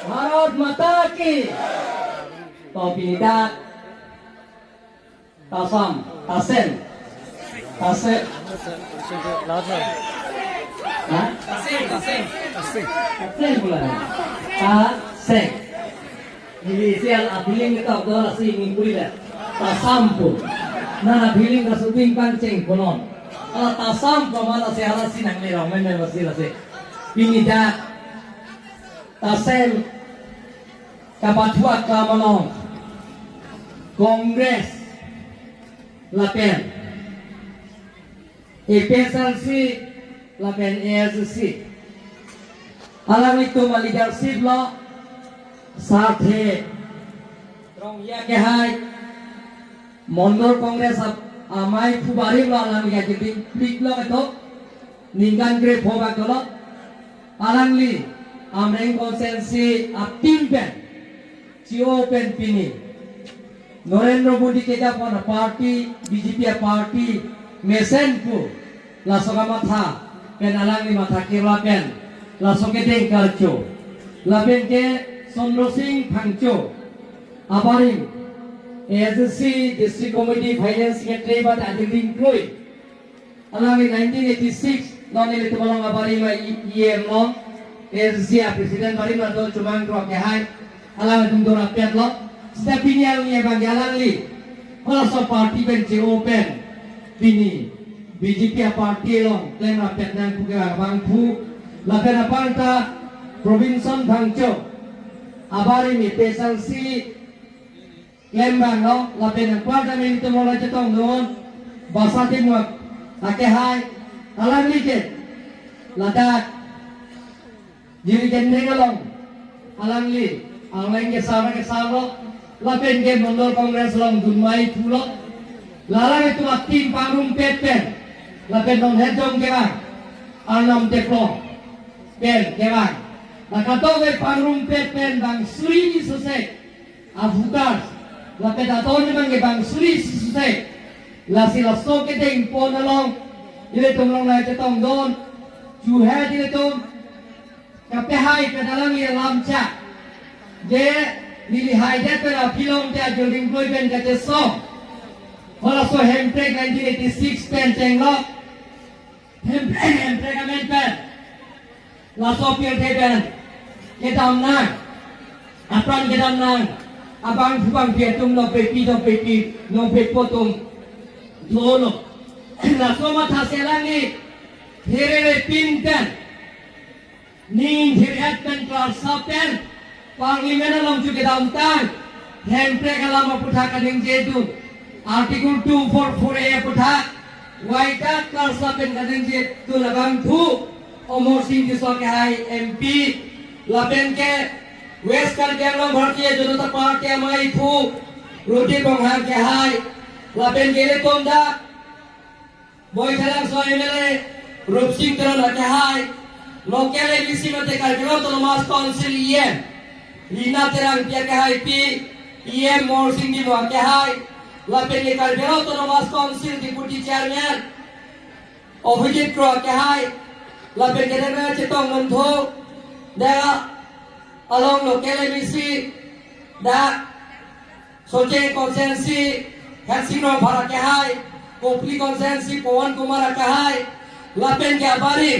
ভারত মাতা কি Topinida Tasam Tasen Tasen Tasen pula Tasen Inisial abiling kita adalah si minggu ini Tasampu Nah abiling kasubing pancing konon Tasam pemana sehala sinang lerong memang masih lasi Pinida Tasen Kapatua kamalong Kongres Lapen EPSLC Lapen ASC Alam itu leadership lo Sathe Trong ya ke hai Mondor Kongres Amai Fubari lo alam ya jadi Plik lo itu Ninggan grep hobak lo Alam li Amreng konsensi Apimpen Open Pini Narendra Modi ke Japana party BJP party Mesenpu Lasoka matha Pen alangi matha Kerala pen Lasoke deng kalcho Lapen ke Sondro Singh Phangcho Abaring ASC District Committee Finance Secretary But Adilin Kloi Alangi 1986 Non-elected Balong Abaring EM Long ASC President Baring Mado Chumang Krok Yahai Alang tung dora pet lo, setiap ini alangnya bagi alang li, kalau so parti benci open, ini BJP parti lo, klaim rakyat yang punya bangku, lapen apa anta provinsi bangco, abari mi pesal si, klaim bang lo, lapen apa anta mi itu mulai cetong non, bahasa timur, akehai, alang li ke, ladak, jadi jendeng long, alang li. Ang ke sama lapen ke Mondor Kongres long dunmai pulo lalang itu tim pangrum pen lapen dong hedong ke bang anam teklo pen ke bang lakato ke pangrum pen bang suri susai afukas lapen aton bang ke bang suri susai lasi lasso ke deng pon long ile tong long lai cetong don juhe ile tong kapehai ke dalam ye lamca je nilihai dia pernah film dia jodoh boy band kata song kalau so hemprek 1986 pen cenglok hemprek amen pen laso pier pen kita menang apaan kita menang abang fubang pier tum no pepi no pepotum dolo laso mata selangi here pinten ning hirat pen kelasa pen Parlimen alam juga dauntan, hemprek alam aputha kading jedu, Artikel 244A aputha, waita kalsa pen kading jedu labang thu, Omor Singh jiso ke hai MP, lapen ke West Kargil Bharatiya Janata Party amai thu, Roti Bonghar ke hai, lapen ke le tonda, boy thalang so MLA, Rup Singh Taran ke hai, local ABC mate Kargil Autonomous Council EM. Lina terang dia ke hai pi EM Mor Singh di luar ke hai lapen ke Kargil Autonomous Council Deputy Chairman Obhijit Kro ke hai lapen ke dana cetong mentho da along local ABC da soche konsensi Hansino Bharat ke hai Kopli konsensi Pawan Kumar ke hai lapen ke abari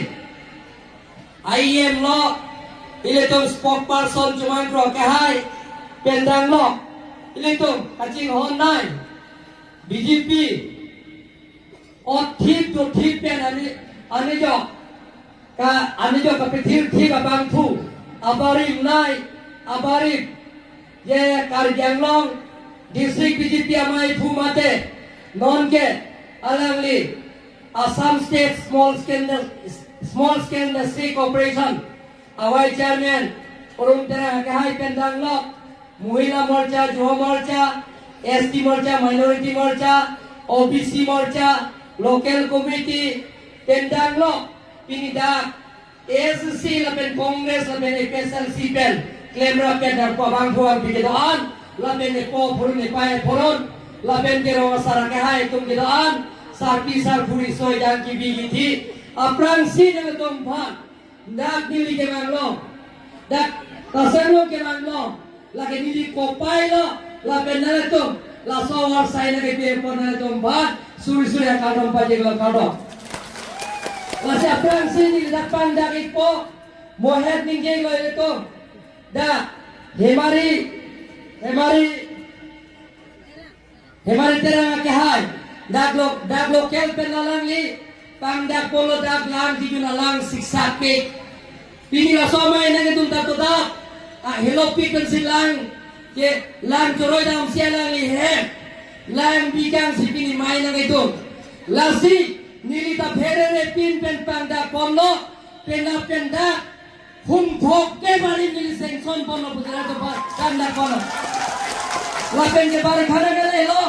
IEM lo Ilitung spokesperson cuman kro ke hai pendang lo ilitung kacing honai BJP othip to thip pen ani jo ka pithir thip abang thu abari nai abari ye Karjang long district BJP amai thu mate non ke alangli Assam State Small Scale Industry Corporation Awal Chairman Urung Terang Kahai Pendang Lok Muhila Morcha, Juho Morcha, ST Morcha, Minority Morcha, OBC Morcha, Local Committee Pendang Lok Pinidak ASC Lapen Congress Lapen FSLC Pen Claim Rapen dan Pabang Huang Bikidoan Lapen Epo Purun Epaya Purun Lapen Kero Masara Kahai Tung Kidoan Sarpi Sarpuri Soy dan Kibigiti Aprang Si dengan Tumpan Dak dili ke Manglong Dak Taseno ke nanglo, lagi nili kopai lo, la benare tum, la sawar sai na ke pe ponare tum bat, suri kadom paje lo kadom. La se aprang sini dak pandak ipo, mohet ningge lo itu, da hemari terang ke hai, dak lo kel penalang li, pandak polo dak lang di lang siksa ke, pini la somai na ke tum tato dak. Hello people silang ke lang choroi dam sialang li he lang bikang sipini mai nang itu lasi nilita phere pin pen panda ponno pena penda hum thok ke bari nili sengson ponno putera to panda ponno la pen ke bari khana gale lo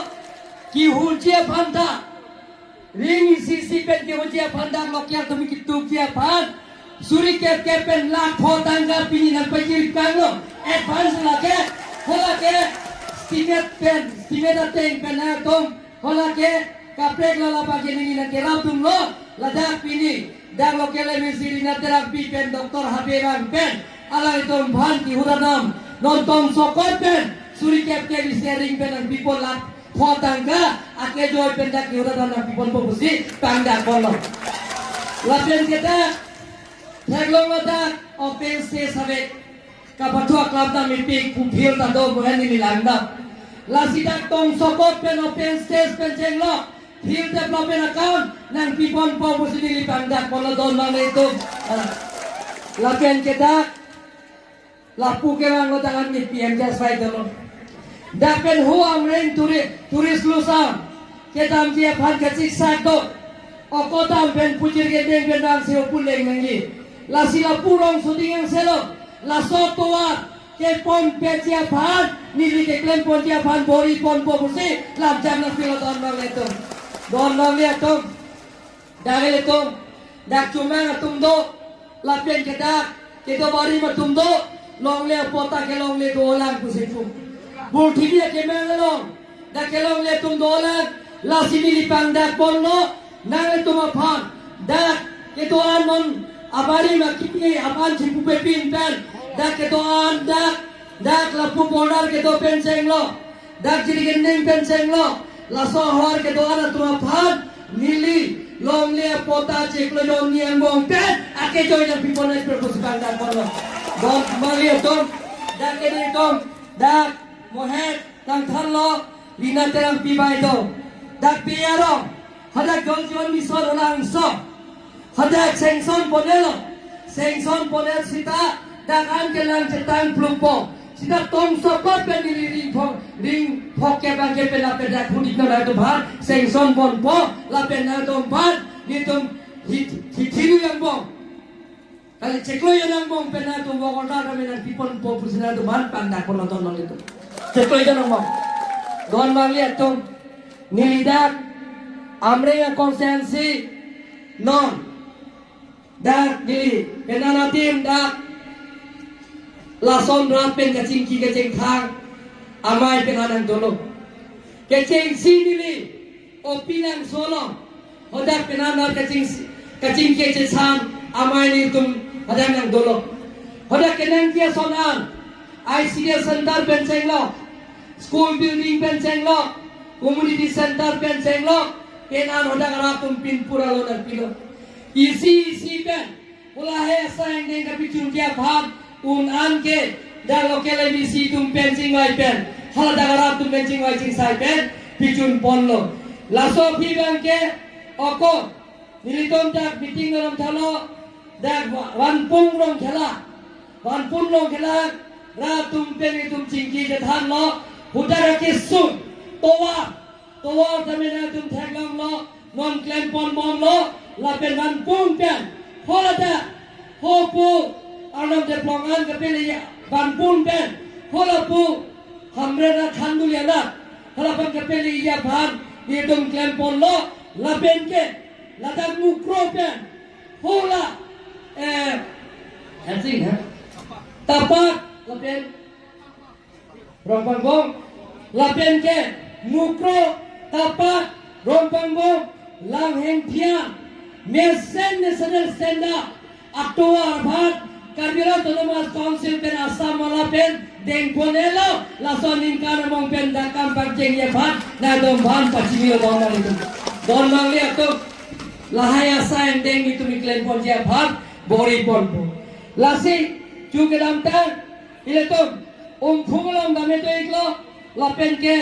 ki hunjia panda ring sisi pen ke hunjia panda lokya tumi kitu kia pan Suri ke pen la tangga pini nak pajir kano advance lage hola ke stimet ateng pen na tom hola ke kaprek la pagi ni na ke tum lo ladak pini dang lo kele misiri na terapi pen doktor haberan pen ala itom bhan ki huradam non tom sokot pen suri ke sharing pen ang people la tangga ake joy pen dak ki huradam na people popusi tangga kolom la pen kita Taglong ada offense sabe kapatua club na mipik pupil ta do buhan ni langda la sidak tong sokot pen offense pen jenglo field development account nang pipon po busini pangdak polo don na itu la pen kita la puke mang lo tangan ni PM jas fai dolo da pen huang ren turis lusam kita am dia phan kacik sak do okotam pen pujir ke deng pen dang seo puleng nangi la sila purong suting yang selo la sotoa ke pon pecia phan nili ke klem pon tia phan bori pon popusi lam jam na filo don nang letum dare letum dak cuma ngatum do la pen ke do bari matum do long le pota ke long le do lang pusifu bul thibi ke mengalong dak ke long le tum do lang la sini lipang dak pon no nang letum phan dak ke do anon abari makiti apan cipu pepin pen dak ketoan dak lapu podar keto penseng lo dak jiri gendeng penseng lo la sohor ketoan atuma phan nili long le pota ceklo yon niang bong pen ake joy na pipon na propose bangda kono don mali tom dak kene tom dak mohet tang thallo lina terang pibai do dak piaro hada gongjon misor lang so Hadak sengson ponel sita dangan kelang cetang plumpo sita tong sokot pendiri ring poke bangke pela pedak hudik na itu bhar sengson ponpo la pena tom bhar nitum hitiru yang bong kali ceklo yang bong pena tom bogota ramenan pipon po pusina tu bhar pandak penonton nong itu ceklo yang bong don bang lihat tom nilidak amre yang konsensi non dak di penana tim dak lason rapen kacing thang amai penanang dolo kacing sinili opinang solo hodak penana kacing sam amai ni tum hodak nang dolo hodak kenang kia sonan ICS center penseng lo school building penseng lo community center penseng lo penan hodak ratum pin pura lo dan pilo isi pen ulahe sayang deng kapi chunkia bhag un an ke da lokele bisi tum pensing wai pen hala da garap tum pensing wai ching sai pen pichun ponlo laso phi bang ke oko nilitom tak meeting ram thalo da wan pung rong khela ra tum pen tum chingki je than lo hudara ke sun towa tamena tum thaglam lo non claim pon mom lo la pen van pung pen hola hopu anam de plongan ke pele van pung pen hola pu hamre na khandu yana hola pan ke pele ya bhan ye dum claim pon lo la pen ke la da mukro pen hola hansing ha tapak la pen rompang bong la pen ke mukro tapak rompang bong lang heng pia Mesen national stand up Aktoa Arbat Karbiro autonomous council pen Assam mala pen deng ponelo lason ingkar mong pen dakam pagjeng ye bhan na dom bhan pachimi dom na itu don mangli itu lahaya sain deng itu miklen pon je bhan bori pon lasi juga dam tang ile to phungolong dame to iklo lapen ke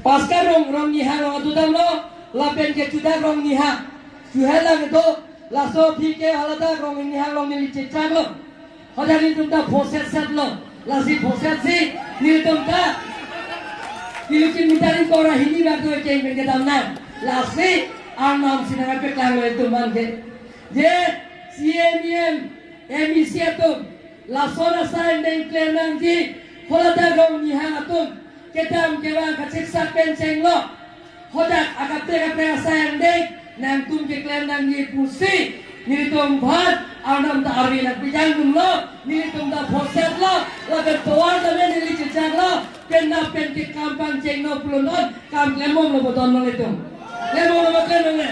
paskar rong niha rong adudam lo lapen ke cuda rong niha cuhela gitu laso pike halada rong niha rong nili cecak lo hodari tumta proses set lo lasi proses si nili tumta Pilipin mitari kora hini bakto ceng ke damna lasi arnam sinanga pe klang lo itu mangke je CMM MEC atum lasona sain deng klenang ji halada rong niha atum ketam kewang kacik sak penceng lo hodak akapte sayang dek nang tum ke klan nang ni pusi ni tum bhat anam ta arwi nak bijang tum lo ni tum ta phoset lo laga toar da me ni chichang lo pen na pen ke kampang ceng no pulon kam lemom lo boton no tum lemom lo bakal no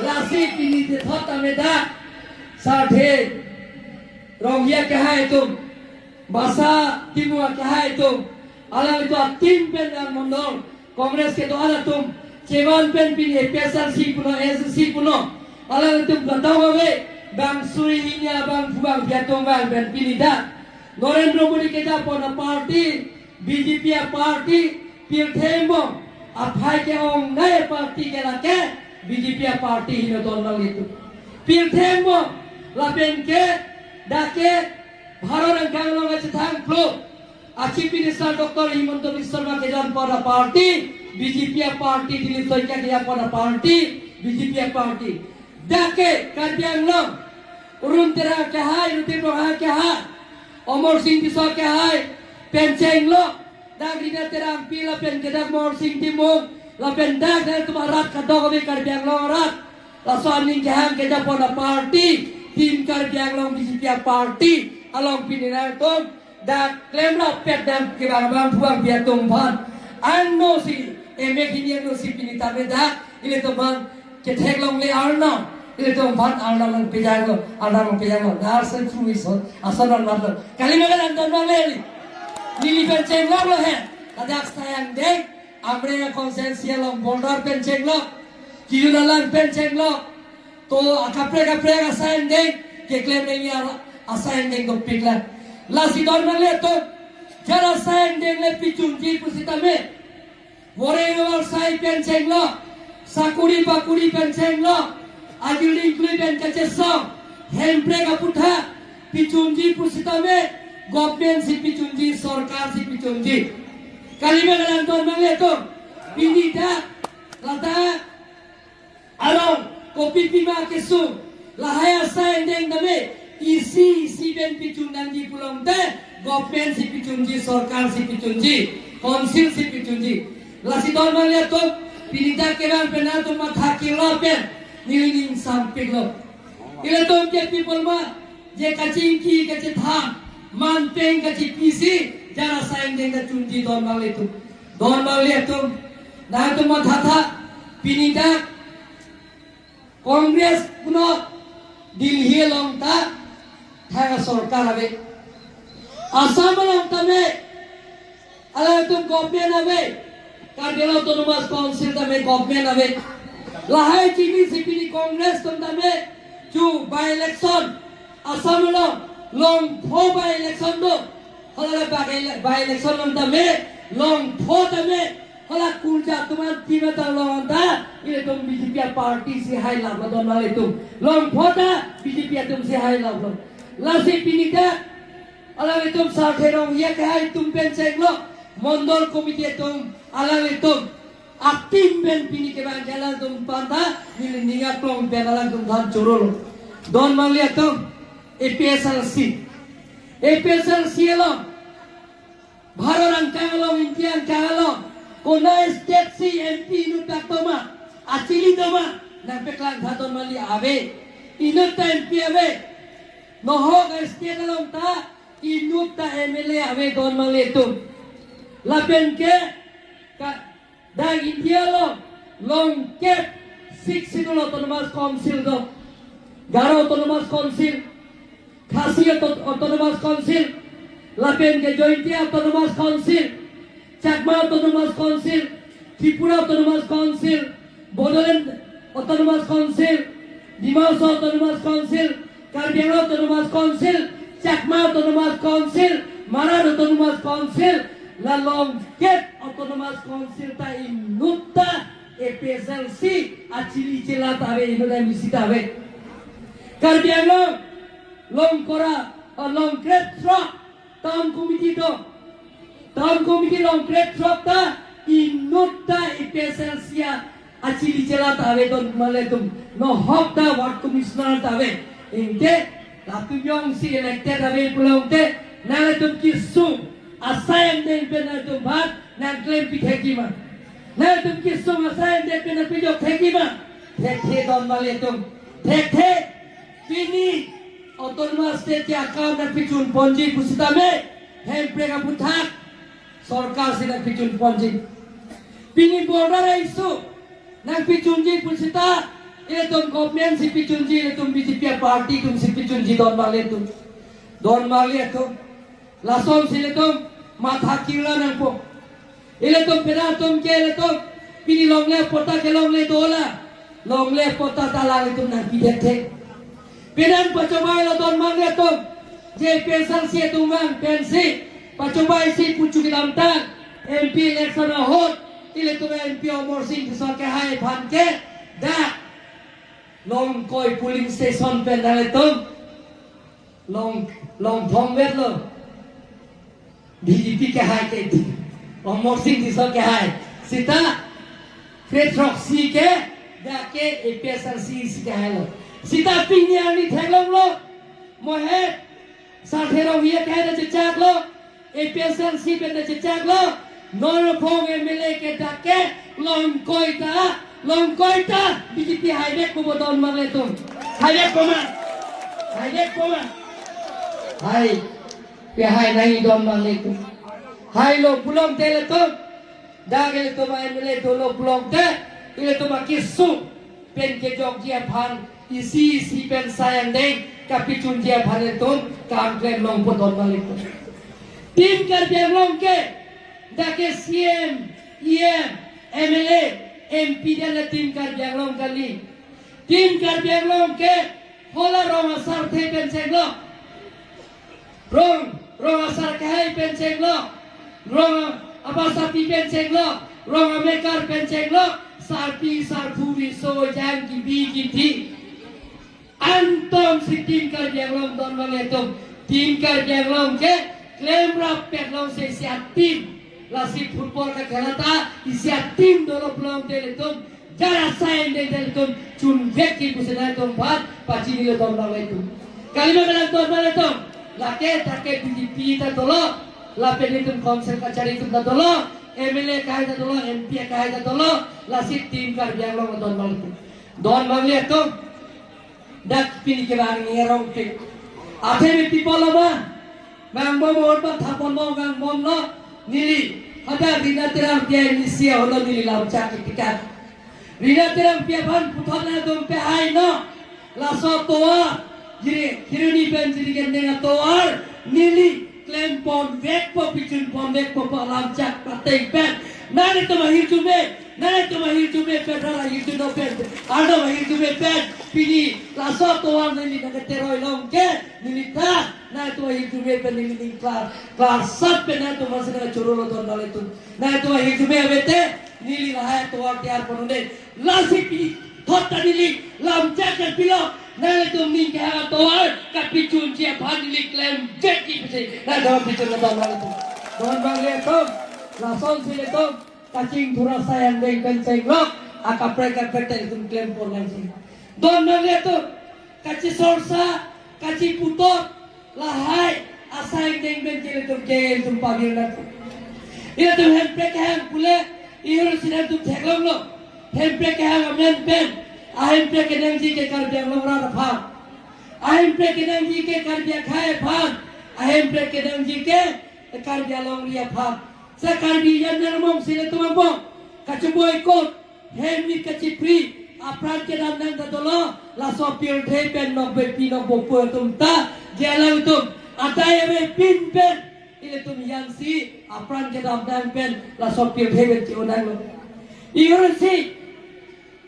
lasi pini te thota me da Sathe रोंगिया क्या है तुम बासा तिमुआ क्या है तुम अलग तो तीन पेन मंडल कांग्रेस के द्वारा तुम चेवन पेन पिन एपीएसआर सी पुनो एससी पुनो अलग तुम बताओ वे bang suri hinya bang fuang biatong bang ben pinida Narendra Modi ke japona party BJP party pilthembo aphai ke ong nae party ke lake BJP party hino tolnal itu pilthembo lapen ke dake bharat ganglong ache thang flow Chief Minister Dr. Himanta Biswa Sarma ke japona party BJP party Dilip Soika ke japona party BJP party dake Karbi Anglong urun tera ke hai rutin roha ke hai Amar Singh Biswa ke hai penceng lo dagri na terang pila pen ke dak Amar Singh Timong lapen dak na tumarat kadog be Karbi Anglong rat lasan ning ke ham ke japona party tim Karbi Anglong BJP party along pinina tom dak claim lo pet dam ke bang buang biatong bhan anno si emek ini no si pinita be dak ile to bang ke thek long le arna ile to bhan arna long pejang lo dar sen fru is asanan matlo kali magal anton lo le nili penceng lo he adak sayang dek amre konsensial long border penceng lo kiunalan penceng lo to kapre asain dek ke claim ne asain dek do pikla lasi dor male to jara asain dek le pichunji pusita me Warrior sai penceng lo sakuri bakuri penceng lo agili include pencace song hempre kaputha pichunji pusita me government si pichunji sarkar si pichunji kalime galan tor male to pinita lata along kopi pima kesu lahaya sai deng dame isi ben pichundanji pulong te government si pichunji sarkar si pichunji council si pichunji lasi dor male to pinita keran pena to matha kilo pen niling samping lo ile to ke people ma je kacing ki kace tha man peng kace pisi jara saing deng da chunji dor male to na to matha tha pinita Congress puno Delhi long ta thaga sarkar habe Assam long ta me ala tum government habe Karbila Autonomous Council ta me government habe lahai chini sipini Congress tum ta me chu by election Assam long pho by election do hala by election long ta me long pho ta me hala kulja tuman tima ta long ta ile tum BJP party si hai la don male tum long pho ta BJP tum si hai la lasi pinita ala tum sa therong ye kai tum pen chek lo mondol committee tum ala tum aktim ben pini ke bang jalan tum panda nili ninga plong benalan tum dhan chorol don mangli tum APSLC lo bharoran kangalong impian kangalong kona state si MP nu taktoma achili doma na peklang dhadon mali ave inut ta MP ave nohog state long ta inut ta MLA ave don mali tum lapen ke da India lo long cap 6 autonomous council do Garo autonomous council Khasi Autonomous Council, Lapen ke Jointi Autonomous Council, Chakma Autonomous Council, Tripura Autonomous Council, Bodoland Autonomous Council, Dimash Autonomous Council, Karbi Anglong Autonomous Council, Chakma Autonomous Council, Maran Autonomous Council, Lalong Ket Autonomous Council ta inutta EPSLC achili chela tabe inoda misita be. Karbi Anglong Long Kora Long Great Truck Town Committee Long Great Truck ta inutta EPSLC achili chela tabe don maletum no hok ta Ward Commissioner tabe inte latumyong si elected tabe pulong te naletum kisung assign den penatum bhat nan claim pi thekima naletum kisung assign den penatum jo thekima thekhe don maletum thekhe pini Autonomous State account na pichun ponji kusitame hemprega puthak sarkar sina pichun ponji pini border isu nang pichunji pusita ile tum government si pichunji ile tum BJP party tum si pichunji don male tum lason sile tum matha kila nang po ile tum pera tum ke ile tum pini longle pota ke longle dola longle pota talang tum nang pidete Pidan pacobai lo don mangga tum je pesal si tumang pensi pacobai si pucu kidamtan MP election hot ile tum MP Omor Singh kisah ke hai phan ke da long koi polling station pen dale tum long thong vet lo BJP ke hai ke Omor Singh kisah ke hai sita Petroxy ke da ke EPSLC si ke hai lo Sita pinya ni thelong lo mohe sarthero hiya kahe de chak lo EPSLC pe de chak lo Norphong MLA ke dakke long koita BJP highway ko bodon mangle tum highway koma hai pe hai nahi don mangle tum hai lo pulong tele tum dagel tum MLA to lo pulong te ile tum kisu pen ke jogja phan isi pen sayang deng kapicun dia phaneton kam claim long podon malik tim Karbi Anglong ke dake CM MLA MP dan tim Karbi Anglong kali tim Karbi Anglong ke hola rong asar the pen seglo rong asar ke hai pen seglo rong abasati pen seglo rong amekar pen seglo sarpi sarpuri so jang ki bi ki thi Anton si tim Karbi Anglong don maletum tim Karbi Anglong ke claim rap petlong se siat tim la si football ka khelata siat tim dolo plong teletum jara sain de teletum chun veki pusena tum bhat pachi nilo don maletum kalima belang don maletum la ke take BJP ta dolo la penitum konsel ka cari tum ta dolo MLA ka ta dolo MP ka ta dolo la si tim Karbi Anglong don maletum dak pini ke bang ni rong ke athe me people ba bang bo bor ba thapon bo bang bom no nili ada dina terang pia inisia holo nili lau cha ke tikat dina terang pia ban puthon na dum pe hai no la so toa jiri hiruni ben jiri gen denga toar nili claim pon vek po pichun pon vek po lam cha pateng pen nani to mahir chume pedra hir tu no pen ado mahir chume pen pini la so toar nili na teroi long ke nili ta na to mahir chume pen nili klar sat pen na to masana chorolo don dale tu na to mahir chume abete nili la hai toar tiar ponone la sipi thotta nili lam cha ke pilo na to min ke ha toar ka pichun che phan nili claim jeki pise na do pichun na don dale tu don bang le to la son sile to kacing thura sayang deng kenceng lok akapre petel tum claim por langsing don bang le to kaci sorsa kaci putot lahai asai deng bencile tum ke tum pagil na ila tum hempe ke hang pule ihur sinar tum theklong lo hempe ke hang amen pen ahempe ke deng ji ke Karbi Anglong ra pha ahempe ke deng ji ke Karbi khae pha ahempe ke deng ji ke Karbi Anglong ria pha sa Karbi yan narmong sile tumabong kacuboy kot hemi kacipri apran ke dan nang dadolo la sopir the pen no be pino bopo tumta Jalan itu ada yang pin pen. Ini tuh yang si apran ke dalam dan pen la sopir hebat cionan lo. Iron si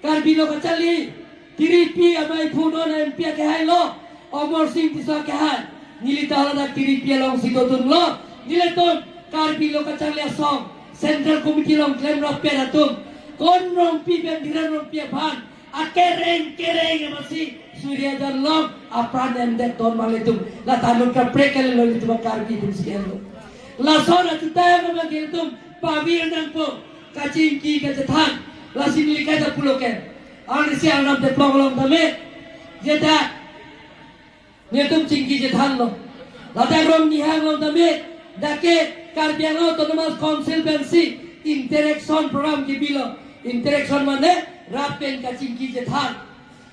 karbino kacali tiripi amai puno na empia ke hai lo. Omor sing tisa ke hai. Nili tahu na tiripi long si totun lo. Nili tuh karbino kacali asong. Central Committee long claim rapia datum. Kon rompi pen diran rompia pan. Akereng masih Surya dan long apran dan det ton malitum la tanun ka prekal lo itu bakar di pun sekian lo la sora kita yang magil tum pavir nang po kacingki ka jathan la sinili ka da pulo ken ani si anam de plong tame jeta ne tum cingki jathan lo la da rom ni hang lo tame dake karbiang autonomous council bensi interaction program ki bilo interaction mane rapen kacingki jathan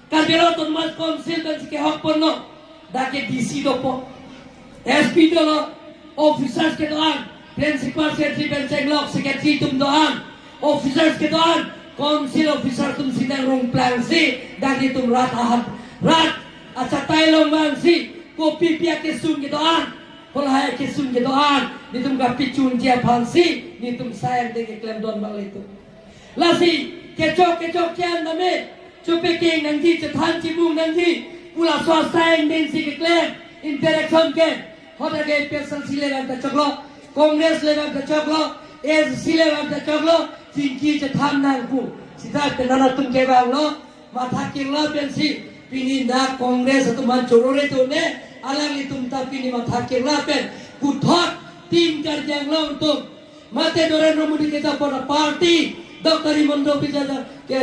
Karbiang autonomous council dan si kehok pono, dake DC dopo, SP dolo, officers ke doan, principal secretary benceng lok, secretary tum doan, officers ke doan, council officer tum sinang rong plan si, dake tum rat aca tailong bang si, kopi pia kesun ke doan, kolhaya kesun ke doan, di tum kapi cun dia pansi, di tum sayang deke klaim don bang itu, lasi kecok kian name. Cupi king nanti cetan cibung nanti pula swasta yang densi keklaim interaction ke hoda ke person sile bang coklo kongres le bang coklo sile bang coklo cingki cetan nang pu sita penana tum ke bang lo matha kirlo pensi pininda kongres atau mancurore tu ne alang itum ta pini matha kirlo pen kuthot tim karjang lo tum mate doren romudi kita pada party Dr. Himondo Bijaya ke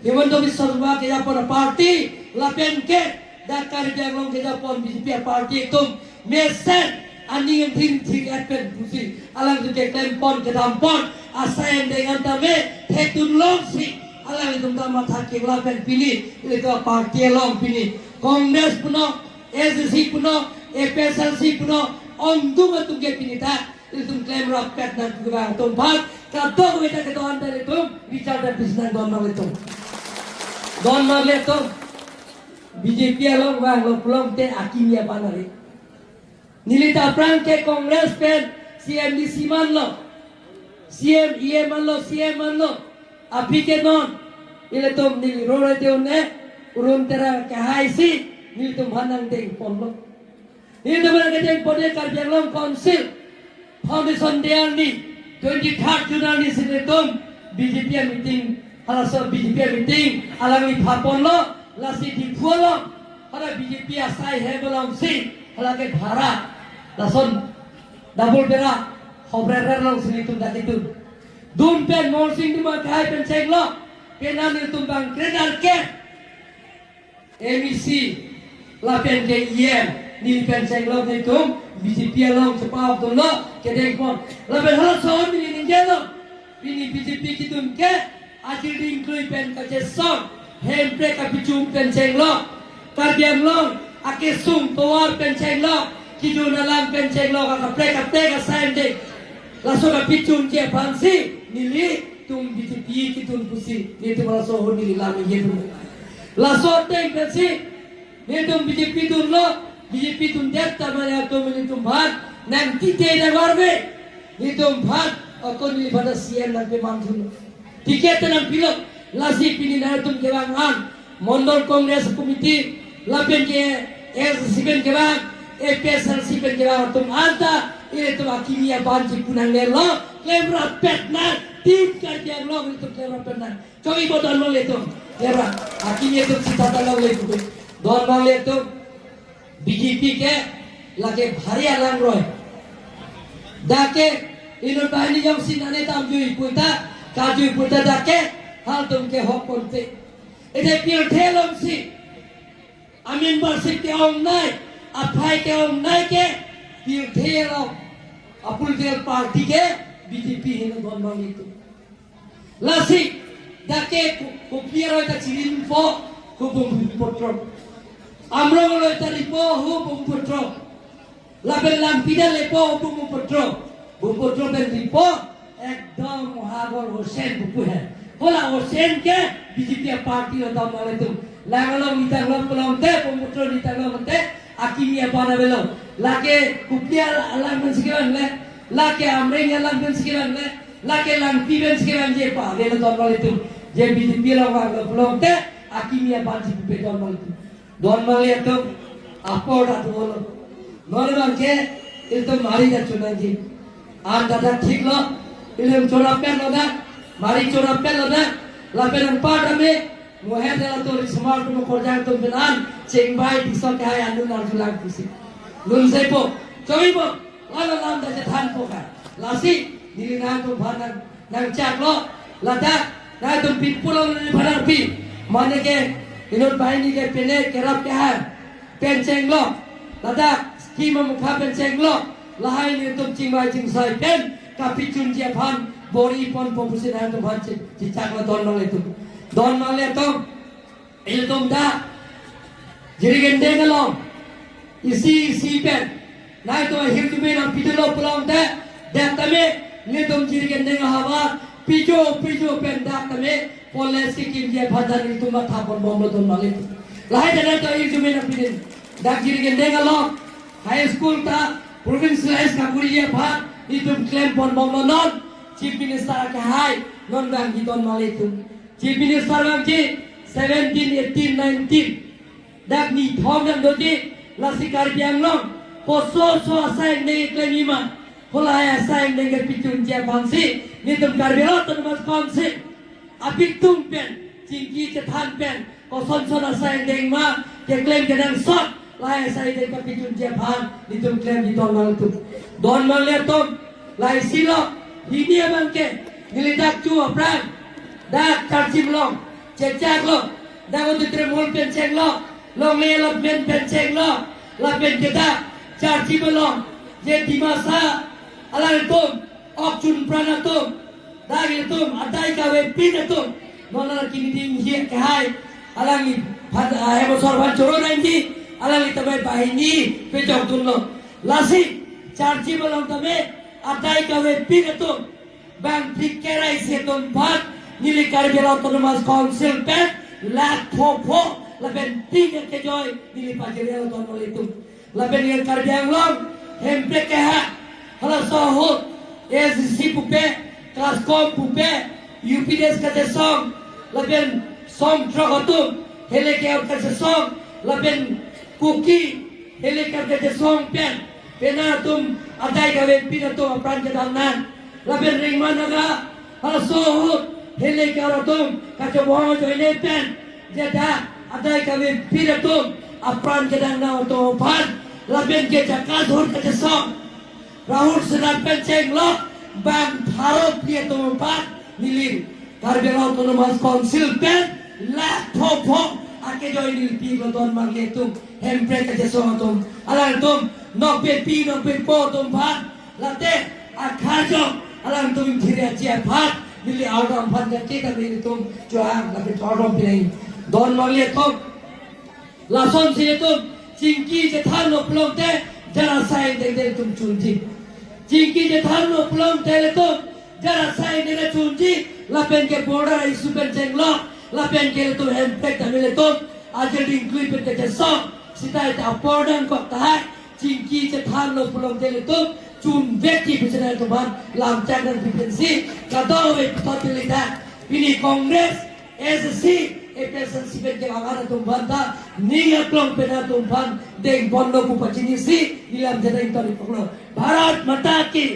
Himondo Biswa ke Japon party lapen ke dakar janglong ke Japon BJP party tum mesen ani yang ting apen busi alang ke tempon ke dampon asayan dengan tame hetun long si alang itu tama thaki lapen pini itu party long pini kongres puno SC puno FSLC puno ondung atung ke pini ta itu klaim rapat dan juga tumpat kadang kita ketuan dari itu bicara bisnis don itu BJP along bang lo pelong te akimia panari nilita prang ke kongres pen CMDC man lo CM man lo api ke non ile tom nili rore te one urun tera ke haisi nili tom hanang deng pon lo nili tom hanang deng pon de karbiang long council foundation day ni 23rd June ni sinetum BJP meeting alasan BJP meeting alami thapon lo lasi di pulo pada BJP asai hebelong si halake dhara lason double bera hobrerer long sinitum datitu dun pen mor sing di makai pen cek lo penan itu bang kredal ke MEC la pen ke IM ni pen cek lo nitum BJP long cepat tu lo kedeng pon laben hal soal ni ninjelo ini BJP kitum ke ajil dingklui pen kace song hempre kapicung pen cenglo karbiang long ake sung toar pen cenglo kidun alam pen cenglo kapre ka sande laso kapicung je pansi nili tum BJP kitun pusi ni tum laso ho nili lami yetu laso teng pensi ni tum BJP tun lo BJP tun detta maya tum ni tum bhat nanti te na warbe ni tum bhat akon ni pada CM na pe manthun tiket na pilot lasi pini na tum ke bang mondol kongres komiti lapen ke siben ke bang EPSL siben ke bang tum anta ini tum akimia banji punang lo kemra petna tim kerja lo itu kemra petna coba bodon lo itu kemra akimia tum cita lo itu don lo itu BJP ke lagi bhari alang roy dake ino tani yang sinane tam jui puita kaju puita dake hal tum ke hok konte ede pir thelom si amin barsik ke om nai aphai ke om nai ke pir thelo apul tel party ke BJP hino don bang itu lasi dake ko piro ta chirin po ko bum potro amro lo ta ripo hu bum potro label lampida lepo bum potro buputro ben ripo ekdom mohagor hosen bupu hai bola hosen ke BJP party otau male tu langalo mitang lo pelong te buputro ditang lo te akimia pana belo lake kupia alam bensikiran le lake amreng alam bensikiran le lake lang piben sekiran je pa belo normal itu je BJP lawan belum te akimia banci kupe normal itu apa dah tu bolo normal ke itu mari dah cuna je anda dah ठीक लो ilmu cuna pen lo dah mari cuna pen lo dah lapen empat ame muhe dah tu smart tu kerja tu benar ceng baik disok hai anu narju lang kusi lun sepo cobi po lalu lam dah jathan poka lasi nilingan tu bhanan nang cak lo lada na tu pitpulo ni bhanar pi mane ke inut bahini ke pene kerap ke hai pen ceng lo lada scheme mukha pen ceng lo lahai ni tu cing bai cing sai pen kapi chun je phan bori pon popusin ha tu bhan cicak lo don male tu il tum da jadi gendeng ngalong isi pen nai tu hirdu me na pitulo pulang te dan tame ni tum jadi gendeng hawa pijo pen da tame poles ki kim je bhadan ni tum tha pon bom lo don male tu lahai dan tu hirdu me na pidin dak jadi gendeng ngalong high school ta provincialize ka kuriya bhat itu claim pon bom lo non chief minister ke hai non bang di don male tu chief minister bang ji 17 18 19 dak ni thong dan doti lasikar biang long poso so asai ne claim ma hola asai ne ke pichun je bangsi ni tum karbelo tu mas konsi apik tum pen cingki ke than pen ko son asai ne ma ke claim ke dan sot lai asai ne ke pichun je bang ni tum claim di don mal le tum lai silo hidia bangke nilidak chu apran dak karchim long cecak lo dak tu tremol pen ceng lo long le lo pen ceng lo la pen kita karchim lo je di masa alal tum okchun prana tum dak tum adai ka we pin tum nonar kini ding hi ke hai alangi phad ai bo sor bhan choro nanji alangi tabai bahini pe jok tun lo lasi karchim lo tame adai ka we pin tum bang dikerai se tum bhat nili karbela autonomous council pen lak pho laben tiga ke joy nili pajere autonomous itu laben yang karbiang long hempe ke ha hala sohut SC pupe kelas kom pupe UPDS kate song laben song trogotum hele ke kate song laben kuki hele kate song pen penatum adai gawe pinatum apran kedanan laben ring managa hala sohut hele karatum kaca bohong joine pen jeda adai kawe piratum apran kedang na auto pan laben ke jakal dhor kaca song rahul senat pen ceng lo bang tharop dia tu pan nilir karbela autonomous council pen la pho ake join nil pi lo don mang le tum hempre kaca song tum alang tum nok pe po tum pan late akhajo alang tum thire chia phat nili autom phan ja ke ka ni tum chuang la pe autom pi nei don mang le tum la son si tum chingki je than no plong te jara sai de tum chunji chingki je than no plong te le tum jara sai de chunji la pen ke border ai super cheng lo la pen ke tum hem pek ta le tum ajel ding klip pe ke so sitai ta pordan ko ta chingki je than no plong te le tum chun veki bicara tuan lam channel frequency kadau we totalita ini kongres SC epesan sibet ke angara tuan ta niya klong pena tuan deng bondo ku pacini si ilam jadai tori poklo Bharat Mata ki